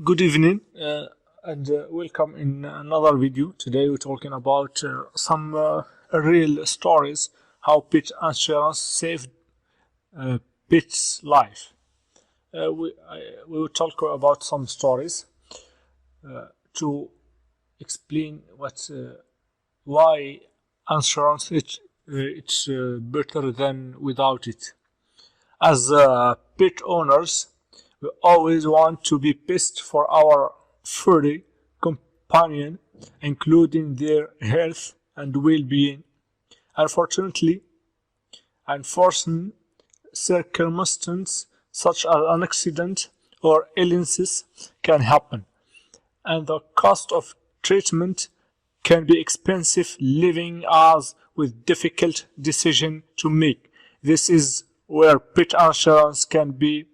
Good evening and welcome in another video. Today we're talking about some real stories how pet insurance saved pets' life. We will talk about some stories to explain why insurance it's better than without it. As pet owners, we always want to be best for our furry companion, including their health and well-being. Unfortunately, unforeseen circumstances such as an accident or illnesses can happen, and the cost of treatment can be expensive, leaving us with difficult decision to make. This is where pet insurance can be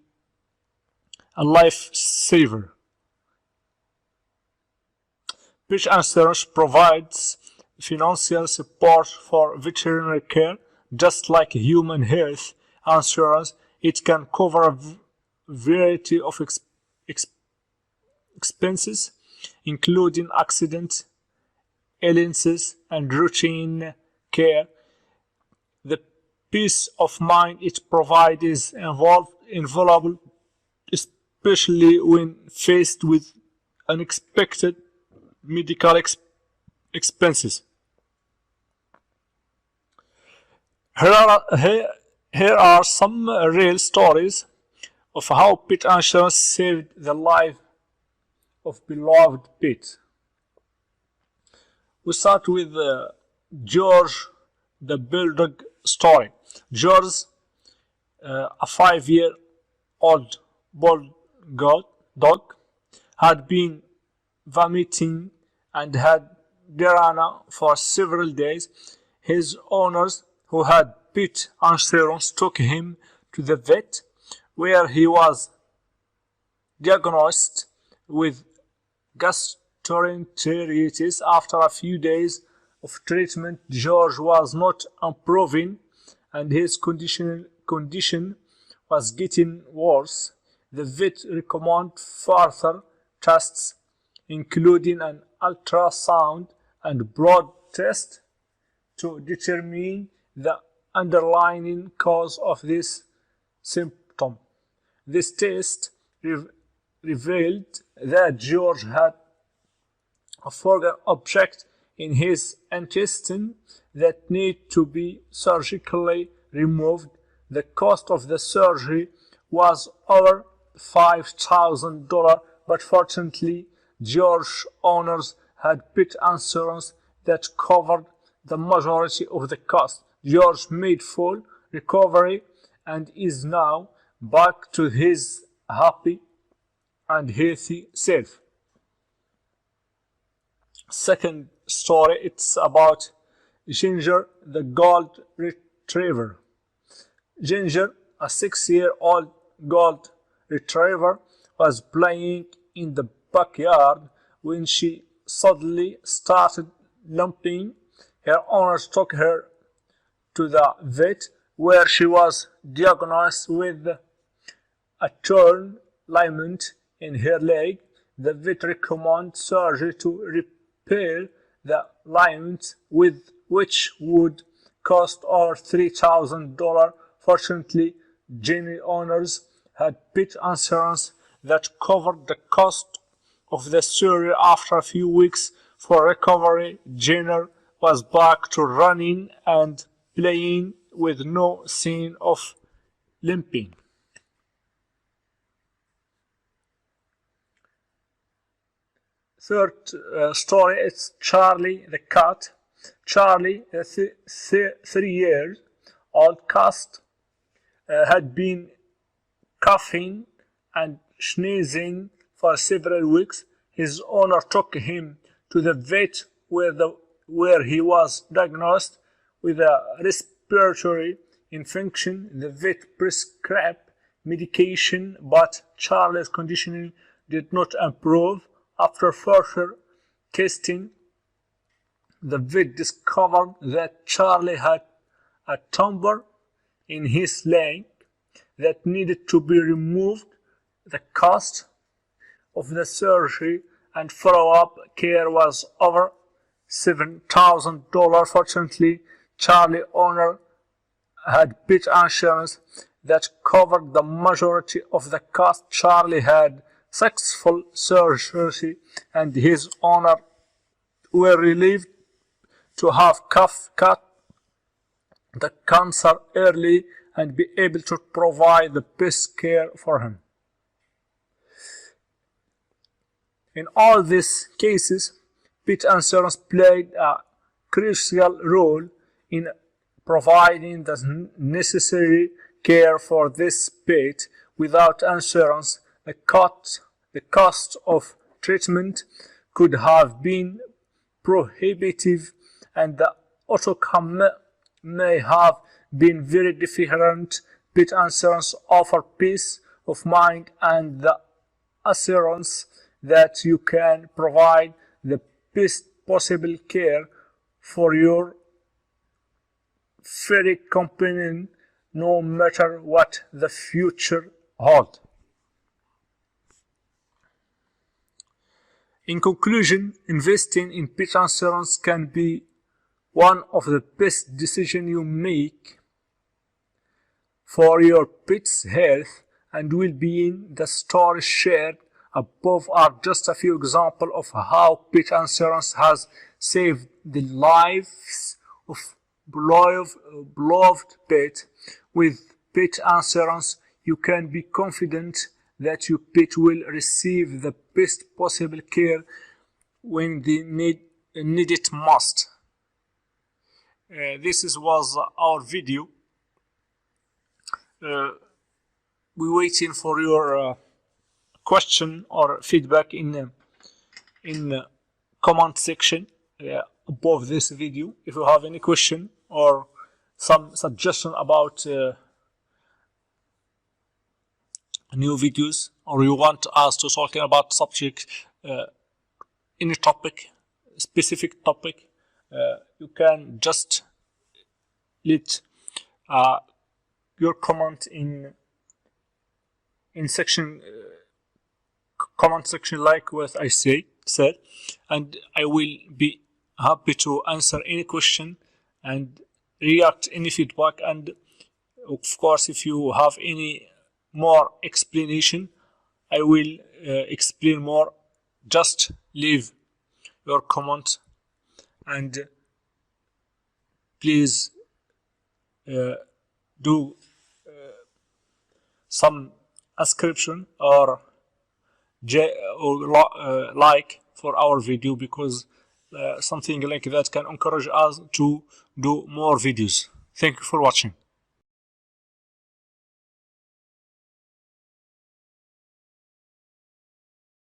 a lifesaver. Pet insurance provides financial support for veterinary care, just like human health insurance. It can cover a variety of expenses, including accident, illnesses, and routine care. The peace of mind it provides is invaluable, especially when faced with unexpected medical expenses. Here are some real stories of how pet insurance saved the life of beloved pets. We start with George the Bulldog story. George, a 5-year-old Bulldog, had been vomiting and had diarrhea for several days. His owners, who had pet insurance, took him to the vet, where he was diagnosed with gastroenteritis. After a few days of treatment, George was not improving, and his condition was getting worse. The vet recommended further tests, including an ultrasound and blood test, to determine the underlying cause of this symptom. This test revealed that George had a foreign object in his intestine that needed to be surgically removed. The cost of the surgery was over $5,000, but fortunately, George's owners had pet insurance that covered the majority of the cost. George made full recovery and is now back to his happy and healthy self. Second story, it's about Ginger the Gold Retriever. Ginger, a 6-year-old gold retriever, was playing in the backyard when she suddenly started limping. Her owners took her to the vet, where she was diagnosed with a torn ligament in her leg. The vet recommended surgery to repair the ligament, which would cost over $3,000. Fortunately, Jenny owners had pet insurance that covered the cost of the surgery. After a few weeks for recovery, Jenner was back to running and playing with no sign of limping. Third story is Charlie the cat. Charlie, a 3-year-old cat, had been coughing and sneezing for several weeks. His owner took him to the vet, where he was diagnosed with a respiratory infection. The vet prescribed medication, but Charlie's condition did not improve. After further testing, the vet discovered that Charlie had a tumor in his leg that needed to be removed. The cost of the surgery and follow-up care was over $7,000. Fortunately, Charlie owner had pet insurance that covered the majority of the cost. Charlie had successful surgery and his owner were relieved to have cut the cancer early and be able to provide the best care for him. In all these cases, pet insurance played a crucial role in providing the necessary care for this pet. Without insurance, the cost of treatment could have been prohibitive and the outcome may have been very different. Pet insurance offers peace of mind and the assurance that you can provide the best possible care for your furry companion no matter what the future holds. In conclusion, investing in pet insurance can be one of the best decisions you make for your pet's health and well-being. The stories shared above are just a few examples of how pet insurance has saved the lives of beloved pets. With pet insurance, you can be confident that your pet will receive the best possible care when they need it most. This was our video. We're waiting for your question or feedback in comment section above this video. If you have any question or some suggestion about new videos, or you want us to talk about subject, any topic, specific topic, you can just let your comment in section comment section, like what I said, and I will be happy to answer any question and react any feedback. And of course, if you have any more explanation, I will explain more. Just leave your comment and please do some subscription or like for our video, because something like that can encourage us to do more videos. Thank you for watching.